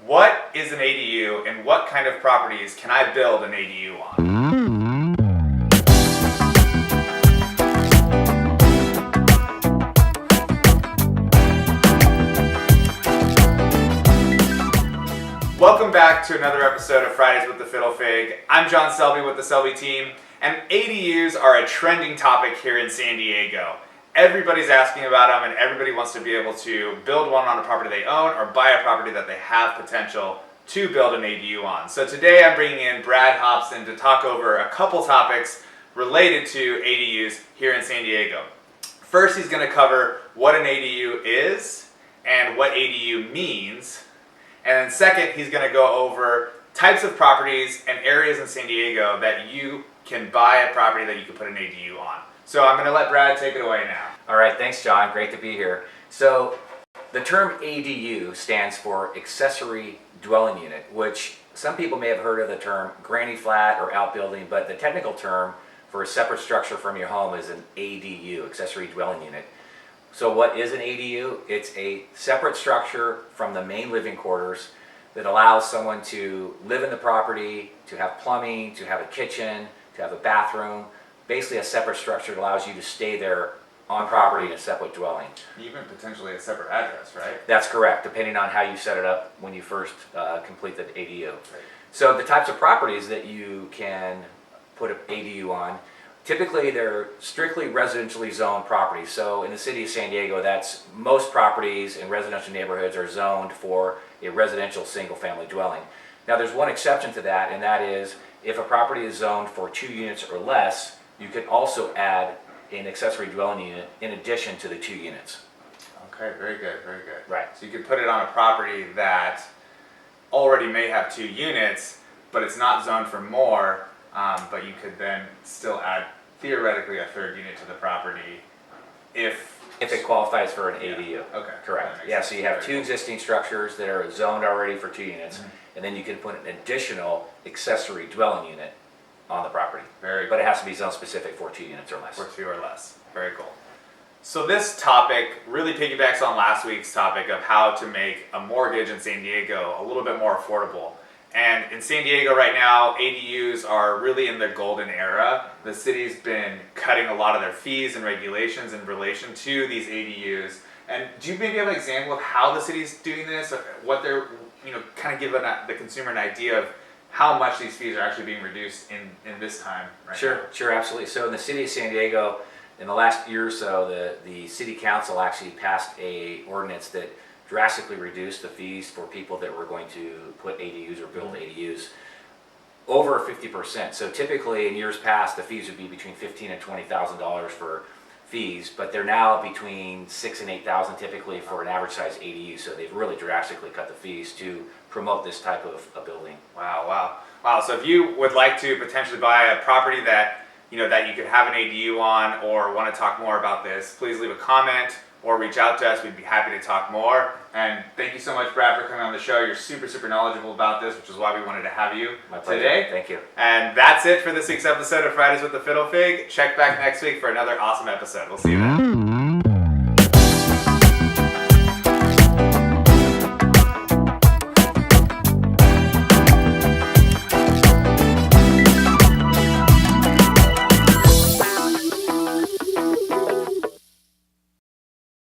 What is an ADU and what kind of properties can I build an ADU on? Welcome back to another episode of Fridays with the Fiddle Fig. I'm John Selby with the Selby team, and ADUs are a trending topic here in San Diego. Everybody's asking about them, and everybody wants to be able to build one on a property they own or buy a property that they have potential to build an ADU on. So today I'm bringing in Brad Hobson to talk over a couple topics related to ADUs here in San Diego. First, he's going to cover what an ADU is and what ADU means. And then second, he's going to go over types of properties and areas in San Diego that you can buy a property that you can put an ADU on. So I'm going to let Brad take it away now. All right, thanks John, great to be here. So the term ADU stands for accessory dwelling unit, which some people may have heard of the term granny flat or outbuilding, but the technical term for a separate structure from your home is an ADU, accessory dwelling unit. So what is an ADU? It's a separate structure from the main living quarters that allows someone to live in the property, to have plumbing, to have a kitchen, to have a bathroom. Basically a separate structure that allows you to stay there on property in a separate dwelling. Even potentially a separate address, right? That's correct, depending on how you set it up when you first complete the ADU. Right. So the types of properties that you can put an ADU on, typically they're strictly residentially zoned properties. So in the city of San Diego, that's most properties in residential neighborhoods are zoned for a residential single-family dwelling. Now there's one exception to that, and that is if a property is zoned for 2 units or less, you can also add an accessory dwelling unit in addition to the 2 units. Okay, very good, very good. Right. So you could put it on a property that already may have 2 units, but it's not zoned for more, but you could then still add theoretically a 3rd unit to the property if it qualifies for an ADU. Okay. Correct. Yeah, so you have 2 cool. existing structures that are zoned already for 2 units, and then you can put an additional accessory dwelling unit on the property. Very cool. But it has to be zone specific for 2 units or less. For 2 or less. Very cool. So this topic really piggybacks on last week's topic of how to make a mortgage in San Diego a little bit more affordable. And in San Diego right now, ADUs are really in their golden era. The city's been cutting a lot of their fees and regulations in relation to these ADUs. And do you maybe have an example of how the city's doing this, or what they're, kind of give the consumer an idea of how much these fees are actually being reduced in this time right now? Sure, absolutely. So in the city of San Diego, in the last year or so, the city council actually passed a ordinance that drastically reduced the fees for people that were going to put ADUs or build ADUs over 50%. So typically in years past, the fees would be between $15,000 and $20,000 for fees, but they're now between $6,000 and $8,000 typically for an average size ADU. So they've really drastically cut the fees to promote this type of a building. Wow. So if you would like to potentially buy a property that that you could have an ADU on, or want to talk more about this, please leave a comment or reach out to us. We'd be happy to talk more. And thank you so much, Brad, for coming on the show. You're super knowledgeable about this, which is why we wanted to have you today. Thank you. And that's it for this week's episode of Fridays with the Fiddle Fig. Check back next week for another awesome episode. We'll see you then.